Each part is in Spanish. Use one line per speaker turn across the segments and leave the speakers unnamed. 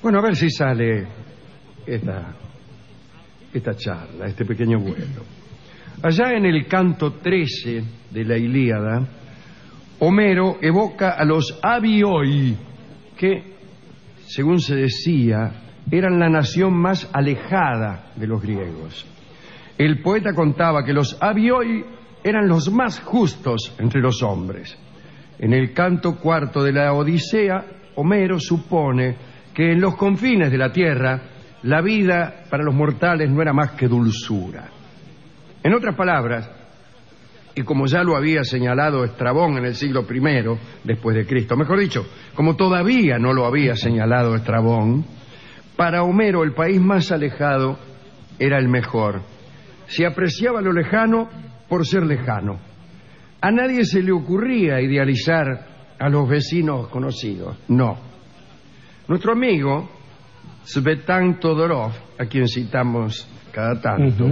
Bueno, a ver si sale esta charla, este pequeño vuelo. Allá en el canto 13 de la Ilíada, Homero evoca a los Abioi, que, según se decía, eran la nación más alejada de los griegos. El poeta contaba que los Abioi eran los más justos entre los hombres. En el canto 4 de la Odisea, Homero supone que en los confines de la tierra la vida para los mortales no era más que dulzura. En otras palabras, y como ya lo había señalado Estrabón en el siglo I después de Cristo, mejor dicho, como todavía no lo había señalado Estrabón, para Homero el país más alejado era el mejor. Se apreciaba lo lejano por ser lejano. A nadie se le ocurría idealizar a los vecinos conocidos, no. Nuestro amigo Svetan Todorov, a quien citamos cada tanto,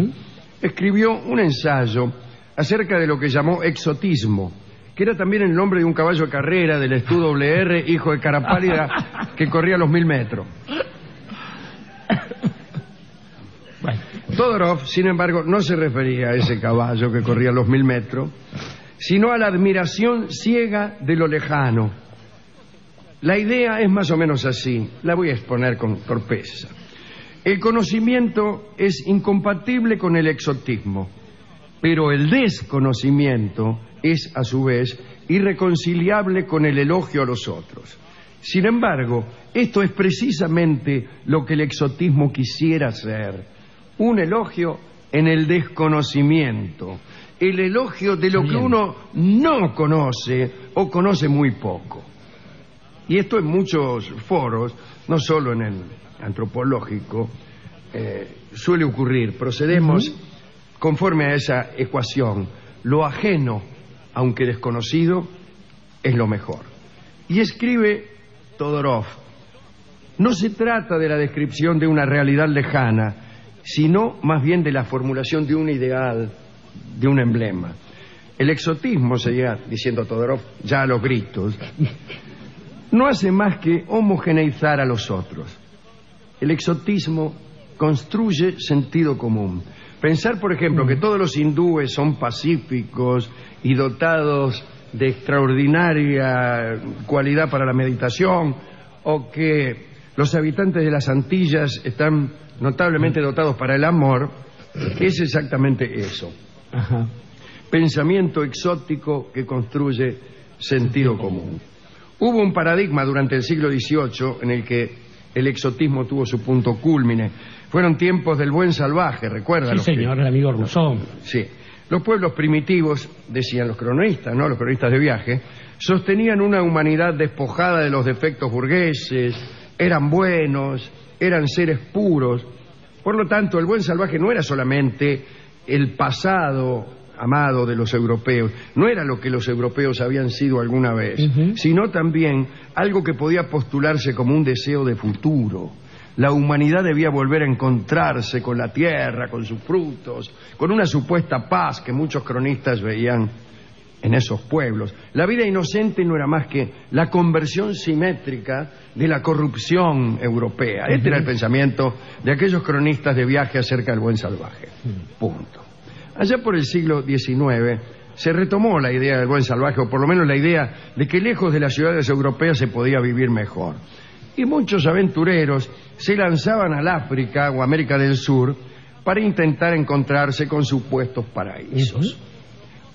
escribió un ensayo acerca de lo que llamó exotismo, que era también el nombre de un caballo de carrera del STUWR, hijo de cara pálida, que corría los 1000 metros. Bueno, Todorov, sin embargo, no se refería a ese caballo que corría los 1000 metros, sino a la admiración ciega de lo lejano. La idea es más o menos así, la voy a exponer con torpeza. El conocimiento es incompatible con el exotismo, pero el desconocimiento es, a su vez, irreconciliable con el elogio a los otros. Sin embargo, esto es precisamente lo que el exotismo quisiera ser, un elogio en el desconocimiento, el elogio de lo que uno no conoce o conoce muy poco. Y esto en muchos foros, no solo en el antropológico, suele ocurrir. Procedemos conforme a esa ecuación. Lo ajeno, aunque desconocido, es lo mejor. Y escribe Todorov: no se trata de la descripción de una realidad lejana, sino más bien de la formulación de un ideal, de un emblema. El exotismo, seguía diciendo Todorov, ya a los gritos, no hace más que homogeneizar a los otros. El exotismo construye sentido común. Pensar, por ejemplo, que todos los hindúes son pacíficos y dotados de extraordinaria cualidad para la meditación, o que los habitantes de las Antillas están notablemente dotados para el amor, es exactamente eso. Pensamiento exótico que construye sentido común. Hubo un paradigma durante el siglo XVIII en el que el exotismo tuvo su punto cúlmine. Fueron tiempos del buen salvaje, ¿recuerdan?
Sí, señor, el amigo Rousseau.
Sí. Los pueblos primitivos, decían los cronistas, ¿no? Los cronistas de viaje, sostenían una humanidad despojada de los defectos burgueses, eran buenos, eran seres puros. Por lo tanto, el buen salvaje no era solamente el pasado amado de los europeos, no era lo que los europeos habían sido alguna vez, sino también algo que podía postularse como un deseo de futuro. La humanidad debía volver a encontrarse con la tierra, con sus frutos, con una supuesta paz que muchos cronistas veían en esos pueblos. La vida inocente no era más que la conversión simétrica de la corrupción europea. Este era el pensamiento de aquellos cronistas de viaje acerca del buen salvaje. Punto. Allá por el siglo XIX se retomó la idea del buen salvaje, o por lo menos la idea de que lejos de las ciudades europeas se podía vivir mejor. Y muchos aventureros se lanzaban al África o América del Sur para intentar encontrarse con supuestos paraísos.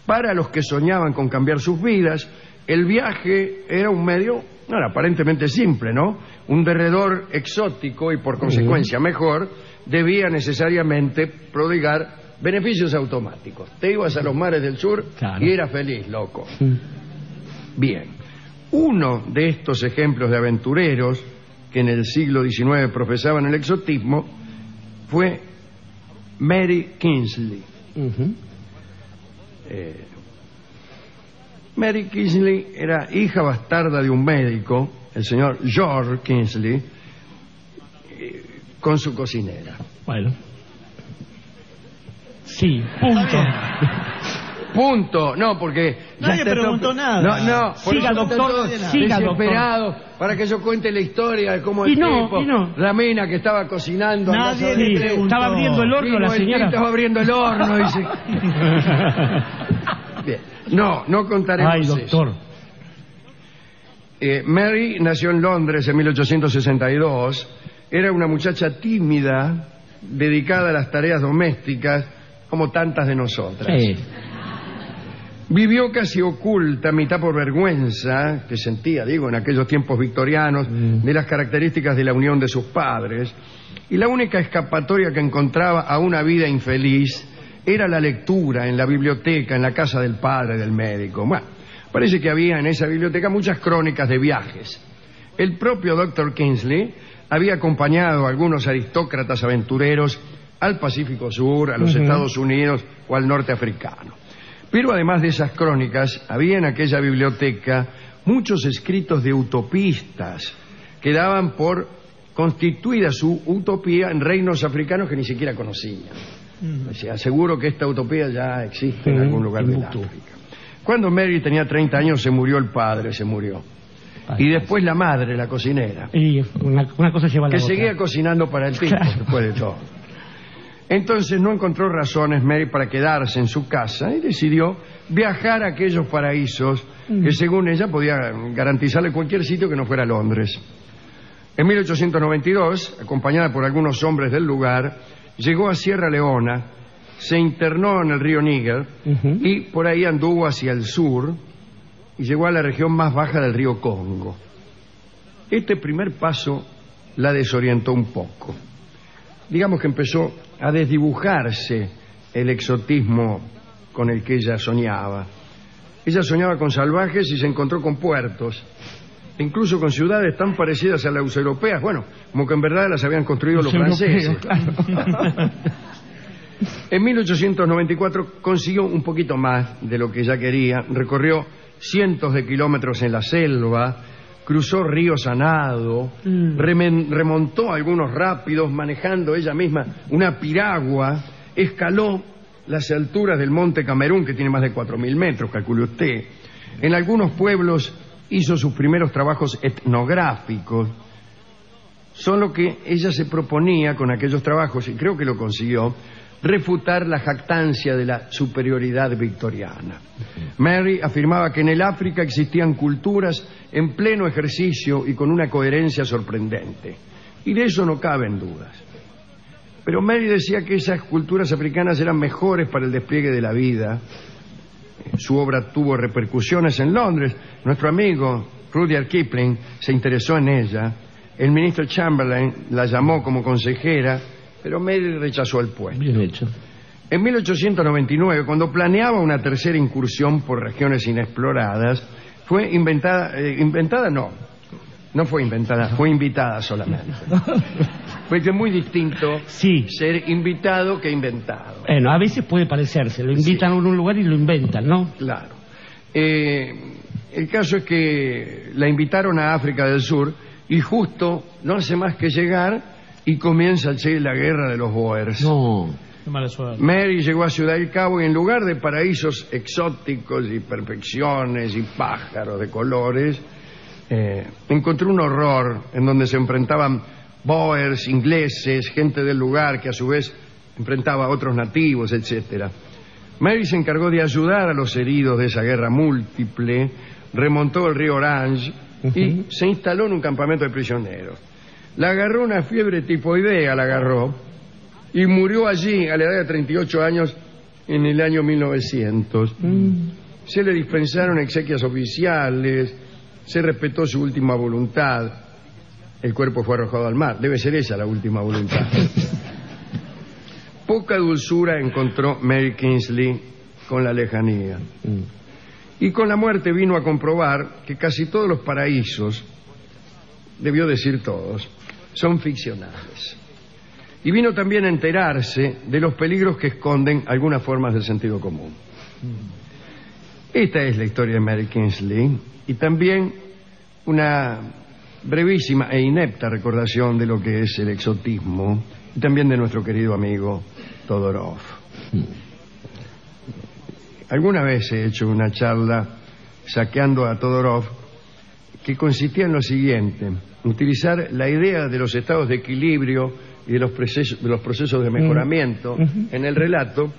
Para los que soñaban con cambiar sus vidas, el viaje era un medio, aparentemente simple, ¿no? Un derredor exótico y por consecuencia mejor, debía necesariamente prodigar beneficios automáticos. Te ibas a los mares del sur y eras feliz, loco. Bien. Uno de estos ejemplos de aventureros que en el siglo XIX profesaban el exotismo fue Mary Kingsley. Mary Kingsley era hija bastarda de un médico, el señor George Kingsley, con su cocinera.
Bueno. Sí, punto.
Punto. No, porque...
Nadie preguntó nada.
No.
Siga, doctor. Siga,
desesperado para que yo cuente la historia de cómo el tipo, la mina que estaba cocinando...
Nadie le preguntó.
Estaba abriendo el horno la señora.
Estaba abriendo el horno, dice... Bien. No contaremos
Ay, doctor.
Eso. Mary nació en Londres en 1862. Era una muchacha tímida, dedicada a las tareas domésticas, como tantas de nosotras.
Sí.
Vivió casi oculta, mitad por vergüenza, que sentía, en aquellos tiempos victorianos, de las características de la unión de sus padres, y la única escapatoria que encontraba a una vida infeliz era la lectura en la biblioteca, en la casa del padre del médico. Bueno, parece que había en esa biblioteca muchas crónicas de viajes. El propio Dr. Kingsley había acompañado a algunos aristócratas aventureros al Pacífico Sur, a los Estados Unidos o al norte africano. Pero además de esas crónicas, había en aquella biblioteca muchos escritos de utopistas que daban por constituida su utopía en reinos africanos que ni siquiera conocían. O sea, aseguro que esta utopía ya existe en algún lugar de África. Cuando Mary tenía 30 años se murió el padre, y después la madre, la cocinera.
Y una cosa lleva a la
que
otra.
seguía cocinando para el tipo, después de todo. Entonces no encontró razones Mary para quedarse en su casa y decidió viajar a aquellos paraísos que según ella podía garantizarle cualquier sitio que no fuera Londres. En 1892, acompañada por algunos hombres del lugar, llegó a Sierra Leona, se internó en el río Níger y por ahí anduvo hacia el sur y llegó a la región más baja del río Congo. Este primer paso la desorientó un poco. Digamos que empezó a desdibujarse el exotismo con el que ella soñaba. Ella soñaba con salvajes y se encontró con puertos, incluso con ciudades tan parecidas a las europeas, como que en verdad las habían construido los franceses. Claro. En 1894 consiguió un poquito más de lo que ella quería, recorrió cientos de kilómetros en la selva, cruzó ríos a nado, remontó algunos rápidos manejando ella misma una piragua, escaló las alturas del monte Camerún, que tiene más de 4.000 metros, calcule usted. En algunos pueblos hizo sus primeros trabajos etnográficos, solo que ella se proponía con aquellos trabajos, y creo que lo consiguió, refutar la jactancia de la superioridad victoriana. Mary afirmaba que en el África existían culturas en pleno ejercicio y con una coherencia sorprendente, y de eso no caben dudas. Pero Mary decía que esas culturas africanas eran mejores para el despliegue de la vida. Su obra tuvo repercusiones en Londres. Nuestro amigo Rudyard Kipling se interesó en ella. El ministro Chamberlain la llamó como consejera, pero Mary rechazó el puesto.
Bien hecho.
En 1899, cuando planeaba una tercera incursión por regiones inexploradas, fue fue invitada solamente. Fue que es muy distinto ser invitado que inventado.
Bueno, a veces puede parecerse, lo invitan a un lugar y lo inventan, ¿no?
Claro. El caso es que la invitaron a África del Sur y justo no hace más que llegar y comienza la guerra de los Boers.
No.
Qué mala suerte.
Mary llegó a Ciudad del Cabo y en lugar de paraísos exóticos y perfecciones y pájaros de colores, encontró un horror en donde se enfrentaban Boers, ingleses, gente del lugar que a su vez enfrentaba a otros nativos, etcétera. Mary se encargó de ayudar a los heridos de esa guerra múltiple, remontó el río Orange y se instaló en un campamento de prisioneros. La agarró una fiebre tifoidea, y murió allí a la edad de 38 años en el año 1900. Se le dispensaron exequias oficiales, se respetó su última voluntad. El cuerpo fue arrojado al mar. Debe ser esa la última voluntad. Poca dulzura encontró Mary Kingsley con la lejanía. Y con la muerte vino a comprobar que casi todos los paraísos, debió decir todos, son ficcionales. Y vino también a enterarse de los peligros que esconden algunas formas del sentido común. Esta es la historia de Mary Kingsley y también una brevísima e inepta recordación de lo que es el exotismo y también de nuestro querido amigo Todorov.
alguna vez he hecho una charla saqueando a Todorov que consistía en lo siguiente: utilizar la idea de los estados de equilibrio y de los procesos de mejoramiento en el relato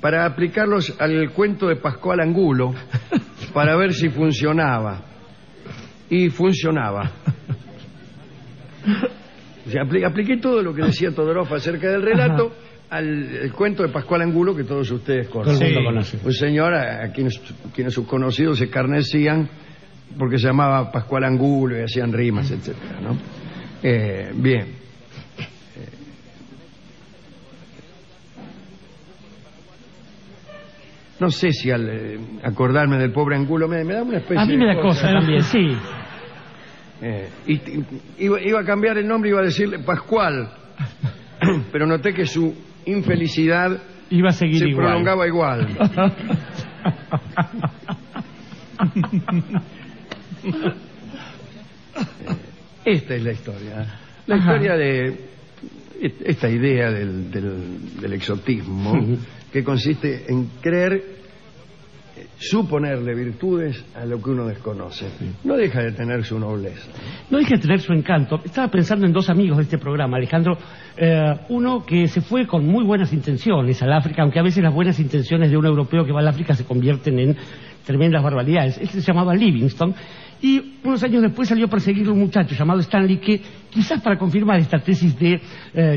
para aplicarlos al cuento de Pascual Angulo para ver si funcionaba. Y funcionaba. O sea, apliqué todo lo que decía Todorov acerca del relato al cuento de Pascual Angulo, que todos ustedes conocen.
Sí.
Un señor a quienes sus conocidos se escarnecían porque se llamaba Pascual Angulo y hacían rimas, etcétera, ¿no? Bien. No sé si al acordarme del pobre Angulo me da una especie de...
A mí me da cosa también, sí.
Iba a cambiar el nombre, iba a decirle Pascual, pero noté que su infelicidad
iba a seguir
se
igual.
prolongaba igual. Esta es la historia. La historia de esta idea del exotismo, que consiste en suponerle virtudes a lo que uno desconoce. No deja de tener su nobleza.
No deja de tener su encanto. Estaba pensando en dos amigos de este programa, Alejandro. Uno que se fue con muy buenas intenciones al África, aunque a veces las buenas intenciones de un europeo que va al África se convierten en tremendas barbaridades. Él se llamaba Livingstone, y unos años después salió a perseguirlo un muchacho llamado Stanley, que quizás para confirmar esta tesis de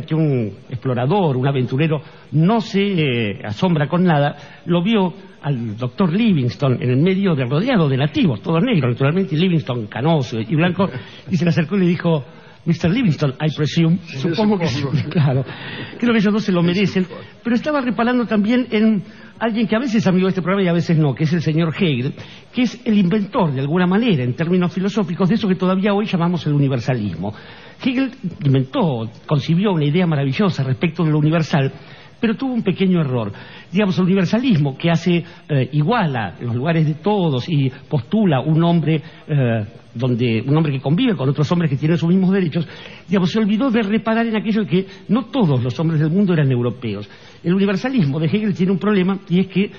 que un explorador, un aventurero no se asombra con nada, lo vio al doctor Livingstone en el medio rodeado de nativos, todos negros naturalmente, y Livingstone canoso y blanco, y se le acercó y le dijo: Mr. Livingstone, I presume, supongo que sí, claro, creo que ellos dos se lo merecen, pero estaba reparando también en alguien que a veces es amigo de este programa y a veces no, que es el señor Hegel, que es el inventor, de alguna manera, en términos filosóficos, de eso que todavía hoy llamamos el universalismo. Hegel concibió una idea maravillosa respecto de lo universal, pero tuvo un pequeño error. Digamos, el universalismo, que iguala los lugares de todos y postula un hombre que convive con otros hombres que tienen sus mismos derechos, digamos, se olvidó de reparar en aquello que no todos los hombres del mundo eran europeos. El universalismo de Hegel tiene un problema, y es que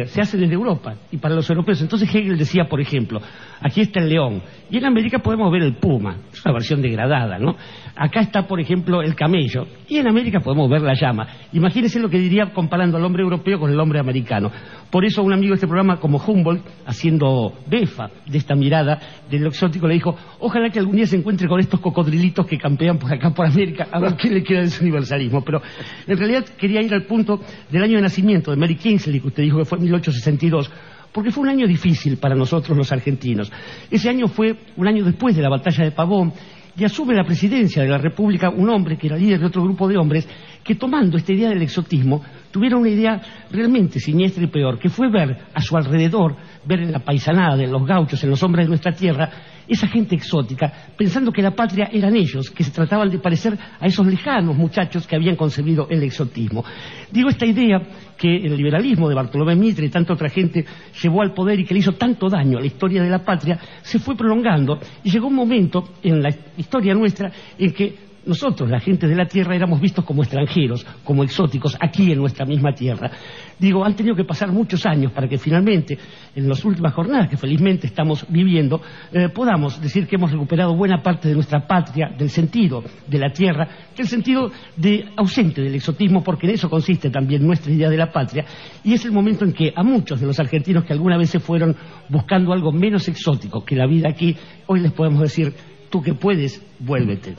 se hace desde Europa y para los europeos. Entonces Hegel decía, por ejemplo, aquí está el león, y en América podemos ver el puma, es una versión degradada, ¿no? Acá está, por ejemplo, el camello, y en América podemos ver la llama. Imagínense lo que diría comparando al hombre europeo con el hombre americano. Por eso un amigo de este programa, como Humboldt, haciendo befa de esta mirada de lo exótico, le dijo: ojalá que algún día se encuentre con estos cocodrilitos que campean por acá, por América, a ver qué le queda de ese universalismo. Pero en realidad quería ir al punto del año de nacimiento de Mary Kingsley, que usted dijo que fue en 1862, porque fue un año difícil para nosotros los argentinos. Ese año fue un año después de la batalla de Pavón, y asume la presidencia de la República un hombre que era líder de otro grupo de hombres que, tomando esta idea del exotismo, tuvieron una idea realmente siniestra y peor, que fue ver a su alrededor, ver en la paisanada, en los gauchos, en los hombres de nuestra tierra, esa gente exótica, pensando que la patria eran ellos, que se trataban de parecer a esos lejanos muchachos que habían concebido el exotismo. Digo, esta idea que el liberalismo de Bartolomé Mitre y tanta otra gente llevó al poder y que le hizo tanto daño a la historia de la patria, se fue prolongando, y llegó un momento en la historia nuestra en que nosotros, la gente de la tierra, éramos vistos como extranjeros, como exóticos, aquí en nuestra misma tierra. Digo, han tenido que pasar muchos años para que finalmente, en las últimas jornadas que felizmente estamos viviendo, podamos decir que hemos recuperado buena parte de nuestra patria, del sentido de la tierra, que el sentido ausente del exotismo, porque en eso consiste también nuestra idea de la patria, y es el momento en que a muchos de los argentinos que alguna vez se fueron buscando algo menos exótico que la vida aquí, hoy les podemos decir: tú que puedes, vuélvete.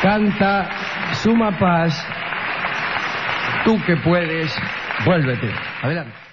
Canta Suma Paz, tú que puedes, vuélvete. Adelante.